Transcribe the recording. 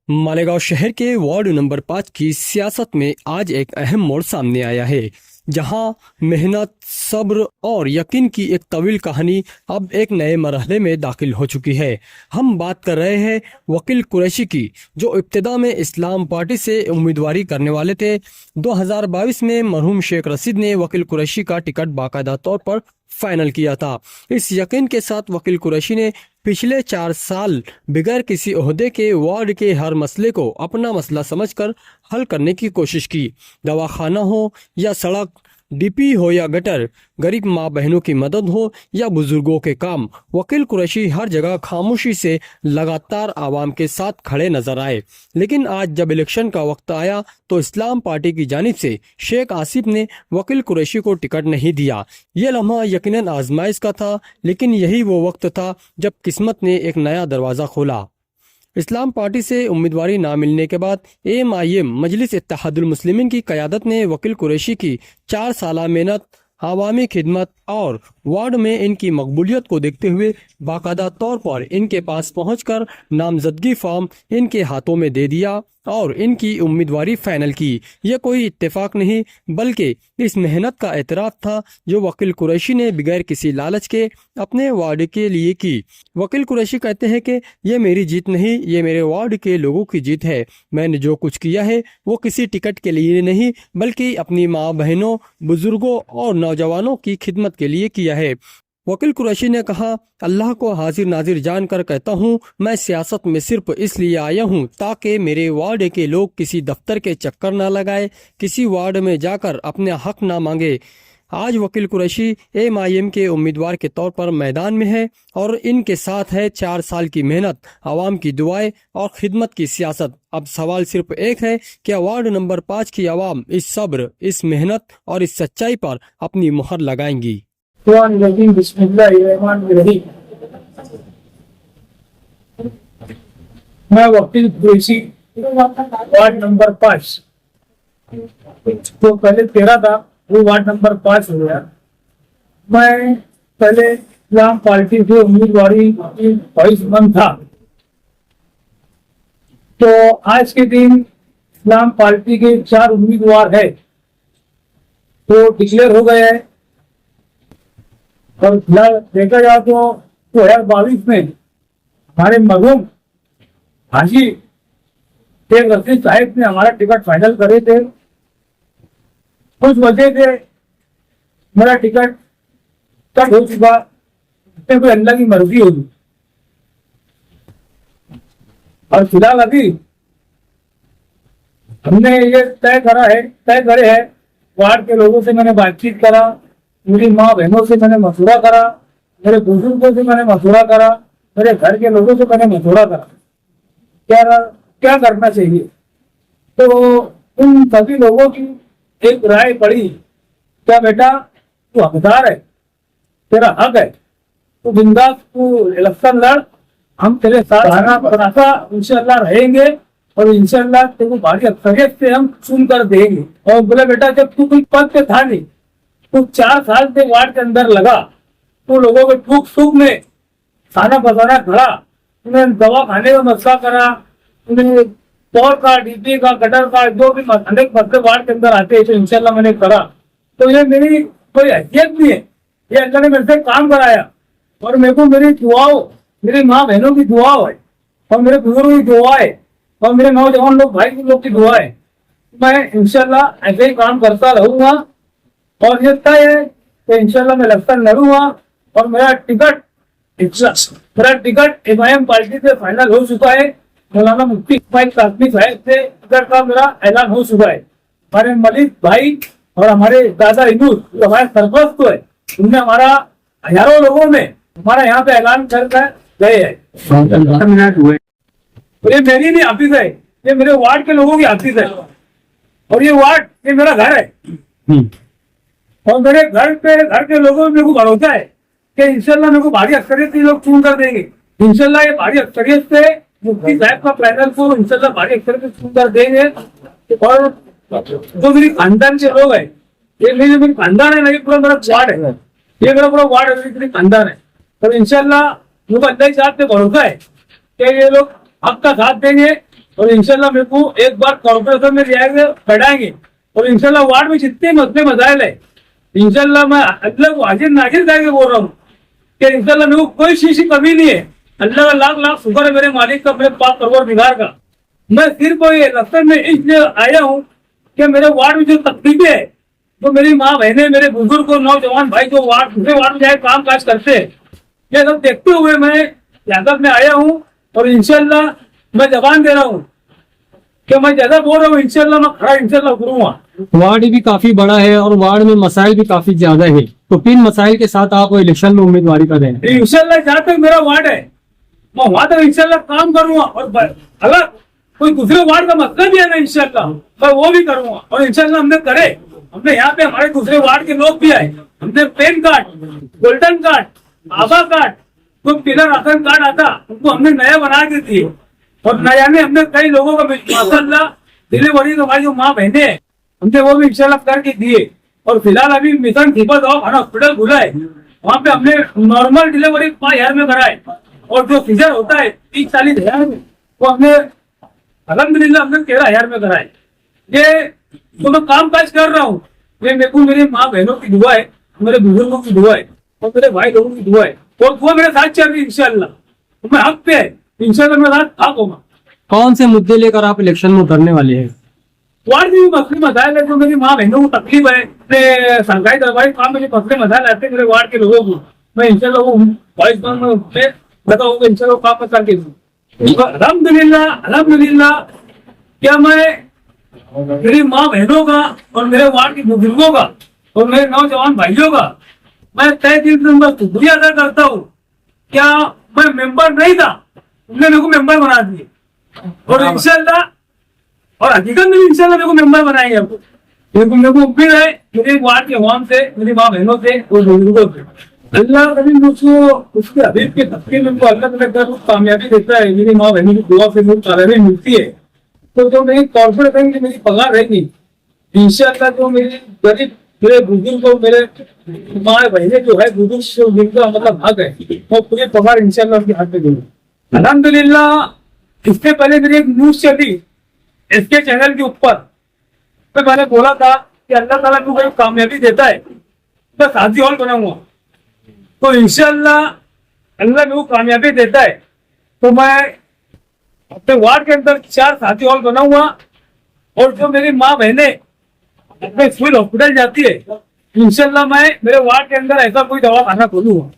मालेगांव शहर के ward number 5 की सियासत में आज एक अहम मोड़ सामने आया है, जहां मेहनत, सब्र और यकीन की एक तवील कहानी अब एक नए मरहले में दाखिल हो चुकी है। हम बात कर रहे हैं वकील कुरैशी की, जो इब्तिदा में इस्लाम पार्टी से उम्मीदवारी करने वाले थे। 2022 में मरहूम शेख रशीद ने वकील कुरैशी का टिकट बाकायदा तौर पर फाइनल किया था। इस यकीन के साथ वकील कुरैशी ने पिछले 4 साल बगैर किसी ओहदे के वार्ड के हर मसले को अपना मसला समझकर हल करने की कोशिश की। दवाखाना हो या सड़क, डीपी हो या गटर, गरीब माँ बहनों की मदद हो या बुजुर्गों के काम, वकील कुरैशी हर जगह खामोशी से लगातार आवाम के साथ खड़े नजर आए। लेकिन आज जब इलेक्शन का वक्त आया तो इस्लाम पार्टी की जानिब से शेख आसिफ ने वकील कुरैशी को टिकट नहीं दिया। ये लम्हा यकीनन आजमाइश का था, लेकिन यही वो वक्त था जब किस्मत ने एक नया दरवाज़ा खोला। इस्लाम पार्टी से उम्मीदवारी ना मिलने के बाद MIM मजलिस इत्तेहादुल मुस्लिमीन की क़यादत ने वकील कुरैशी की 4 साल मेहनत, अवामी खिदमत और वार्ड में इनकी मकबूलियत को देखते हुए बाकायदा तौर पर इनके पास पहुंचकर नामजदगी फॉर्म इनके हाथों में दे दिया और इनकी उम्मीदवारी फाइनल की। यह कोई इत्तेफाक नहीं, बल्कि इस मेहनत का एतराफ़ था जो वकील कुरैशी ने बगैर किसी लालच के अपने वार्ड के लिए की। वकील कुरैशी कहते हैं कि यह मेरी जीत नहीं, ये मेरे वार्ड के लोगों की जीत है। मैंने जो कुछ किया है वो किसी टिकट के लिए नहीं, बल्कि अपनी माँ बहनों, बुजुर्गों और नौजवानों की खिदमत के लिए किया है। वकील कुरैशी ने कहा, अल्लाह को हाजिर नाजिर जानकर कहता हूँ, मैं सियासत में सिर्फ इसलिए आया हूँ ताकि मेरे वार्ड के लोग किसी दफ्तर के चक्कर ना लगाए, किसी वार्ड में जाकर अपने हक ना मांगे। आज वकील कुरैशी MIM के उम्मीदवार के तौर पर मैदान में है और इनके साथ है 4 साल की मेहनत, आवाम की दुआएं और खिदमत की सियासत। अब सवाल सिर्फ एक है, क्या वार्ड नंबर 5 की आवाम इस सब्र, इस मेहनत और इस सच्चाई पर अपनी मुहर लगाएंगी? मैं वकील कुरैशी वार्ड नंबर 5, तो पहले 13 था, वो वार्ड नंबर 5 हो गया। मैं पहले इस्लाम पार्टी से उम्मीदवारी ख्वाहिशमंद था, तो आज के दिन इस्लाम पार्टी के 4 उम्मीदवार है तो डिक्लेयर हो गए हैं। और देखा जाए तो 2022 में हमारे मरहूम हाजी शेख रशीद साहिब ने हमारा टिकट फाइनल करे थे। कुछ वजह से मेरा टिकट कट हो चुका, इसमें कोई अल्लाह की मर्जी होगी। और फिलहाल अभी हमने ये तय करे है, वार्ड के लोगों से मैंने बातचीत करा, मेरी माँ बहनों से मैंने मशवरा करा, मेरे बुजुर्गों से मैंने मशवरा करा, मेरे घर के लोगों से मैंने मशवरा करा क्या करना चाहिए। तो उन सभी लोगों की एक राय पड़ी, क्या बेटा तू हकदार है, तेरा हक है, तू बिंदास, तू इलेक्शन लड़, हम तेरे साथ इंशाल्लाह रहेंगे और इंशाल्लाह तेरे को भारी अक्सरियत से हम चुन कर देंगे। और बोले बेटा जब तू कोई पद पे था नहीं, तू 4 साल से वार्ड के अंदर लगा, तो लोगों के दुख सुख में खाना बसाना खड़ा, उन्हें दवा खाने का मसला करा, उन्हें पौर का, डीपी का, गटर का, जो भी अनेक मसले वार्ड के अंदर आते हैं तो इंशाल्लाह मैंने करा। तो ये मेरी कोई हैसियत नहीं है, ये अल्लाह ने मेरे से काम कराया और मेरे को मेरी दुआओं, मेरी माँ बहनों की दुआ है और मेरे बुजुर्गों की दुआ है और मेरे नौजवान लोग, भाई लोग की दुआ है। मैं इंशाल्लाह ऐसे ही काम करता रहूंगा और ये तय है कि इंशाल्लाह मैं इलेक्शन लड़ूंगा और मेरा टिकट MIM पार्टी से फाइनल हो चुका है। मौलाना मुफ्ती इस्माइल कासमी साहब से टिकट का मेरा ऐलान हो चुका है। हमारे मलिक भाई और हमारे दादा इनूस जो हमारे सरपंच है, उनने हमारा हजारों लोगों में हमारा यहाँ पे ऐलान कर गए हैं। तो ये मेरी नहीं ऑफिस है, ये मेरे वार्ड के लोगों की ऑफिस है और ये वार्ड, ये मेरा घर है और मेरे घर के लोगों में मेरे को भरोसा है कि इंशाल्लाह मेरे को भारी अक्सरियत से लोग चुन कर देंगे। इंशाल्लाह ये भारी अक्सरियत से मुफ्ती साहब का पैनल को इंशाल्लाह भारी अक्सरियत से चुन कर देंगे। और जो मेरी खानदान के लोग है, ये मेरी खानदान है, नहीं पूरा मेरा वार्ड है, ये मेरा पूरा वार्ड है, मेरी खानदान है। और इंशाल्लाह मुझे अल्लाह साहब पे भरोसा है कि ये लोग हक का साथ देंगे और इंशाल्लाह मेरे को एक बार कॉर्पोरेशन में जाएंगे बैठाएंगे और इंशाल्लाह वार्ड में जितने मसले मसाइल है इंशाल्लाह मैं अल्लाह को हाजिर नाजिर करके बोल रहा हूँ कि इंशाल्लाह मेरे को कोई चीज की कमी नहीं है। अल्लाह का लाख लाख शुक्र है मेरे मालिक का, मेरे पाक परवरदिगार का। मैं सिर्फ ये रस्ते में इसलिए आया हूँ कि मेरे वार्ड में जो तकलीफें है तो मेरी माँ बहने, मेरे बुजुर्ग और नौजवान भाई जो वार्ड दूसरे वार्ड में जाए काम काज करते हैं, ये सब देखते हुए मैं यादव में आया हूँ और इंशाल्लाह मैं जबान दे रहा हूँ कि मैं ज्यादा बोल रहा हूँ, इंशाल्लाह मैं खड़ा इंशाल्लाह करूंगा। वार्ड भी काफी बड़ा है और वार्ड में मसाइल भी काफी ज्यादा है, तो किन मसाइल के साथ आप इलेक्शन में उम्मीदवारी कर रहे हैं? इंशाल्लाह जहाँ तक मेरा वार्ड है मैं वहां तक इंशाल्लाह काम करूंगा और अगर कोई दूसरे वार्ड का मसला भी है ना इंशाल्लाह मैं वो भी करूंगा और इंशाल्लाह हमने करे। हमने यहाँ पे हमारे दूसरे वार्ड के लोग भी आए, हमने पेन कार्ड, गोल्डन कार्ड, आभा कार्ड, कोई पीला राशन कार्ड आता उनको हमने नया बना के दिए और नया में हमने कई लोगों का माशाल्लाह डिलीवरी तो हमारी जो माँ बहने हैं हमने वो भी इंशाल्लाह करके दिए। और फिलहाल अभी मिशन दीपक हॉस्पिटल खुला है, वहाँ पे हमने नॉर्मल डिलीवरी 5,000 में कराए और जो सीजर होता है 30-40 हजार में वो हमने अल्हम्दुलिल्लाह हमने 13,000 में कराए। ये तो मैं काम काज कर रहा हूँ, ये मेरे को मेरी माँ बहनों की दुआ है, मेरे बुजुर्गों की दुआ है और मेरे भाई लोगों की दुआ है और दुआ मेरे साथ चल रही है इंशाल्लाह। तो मैं हक पे है, इंशाल्लाह मेरे साथ हक होगा। कौन से मुद्दे लेकर आप इलेक्शन में उतरने वाले हैं? वार्ड में मसले मसाइल है जो मेरी माँ बहनों को तकलीफ है, अपने सरकारी दरबारी काम में जो मसले मसाइल आते हैं मेरे वार्ड के लोगों को मैं इंशाल्लाह वो वॉइस में बताऊंगा, इंशाल्लाह काम में करके दूँ। अल्हम्दुलिल्लाह अल्हम्दुलिल्लाह क्या मैं मेरी माँ बहनों का और मेरे वार्ड के बुजुर्गों का और मेरे नौजवान भाइयों का मैं तय दिल से उनका शुक्रिया अदा करता हूँ। क्या मैं मेंबर नहीं था, उन्होंने मेरे को मेंबर बना दिए और इंशाल्लाह और हकीकत में इंशाल्लाह मेरे को मेंबर बनाएंगे। अब मेरे को उम्मीद है मेरे वार्ड के अवाम से, मेरी माँ बहनों से और बुजुर्गों से अल्लाह कभी मुझको उसके हबीब के तस्वीर में अल्लाह तआला कामयाबी देता है, मेरी माँ बहनों की दुआ से मुझे कामयाबी मिलती है। तो जो मेरी कॉर्पोरेशन की मेरी पगार रहेगी इंशाल्लाह जो मेरी गरीब मेरे बुजुर्ग को मेरे माँ बहने जो है बुजुर्ग जिनका मतलब हक है वो पूरी पगार इंशाल्लाह उनके हाथ में दूंगा। अल्हम्दुलिल्लाह इससे पहले मेरी एक न्यूज चली इसके चैनल के ऊपर, तो मैंने बोला था कि अल्लाह ताला को कोई कामयाबी देता है मैं शादी हॉल बनाऊंगा, तो इंशाल्लाह अल्लाह मेरे को कामयाबी देता है तो मैं अपने वार्ड के अंदर 4 शादी हॉल बनाऊंगा और जो मेरी माँ बहने अपने सिविल हॉस्पिटल जाती है इंशाल्लाह मैं मेरे वार्ड के अंदर ऐसा कोई दवाखाना खोलूंगा।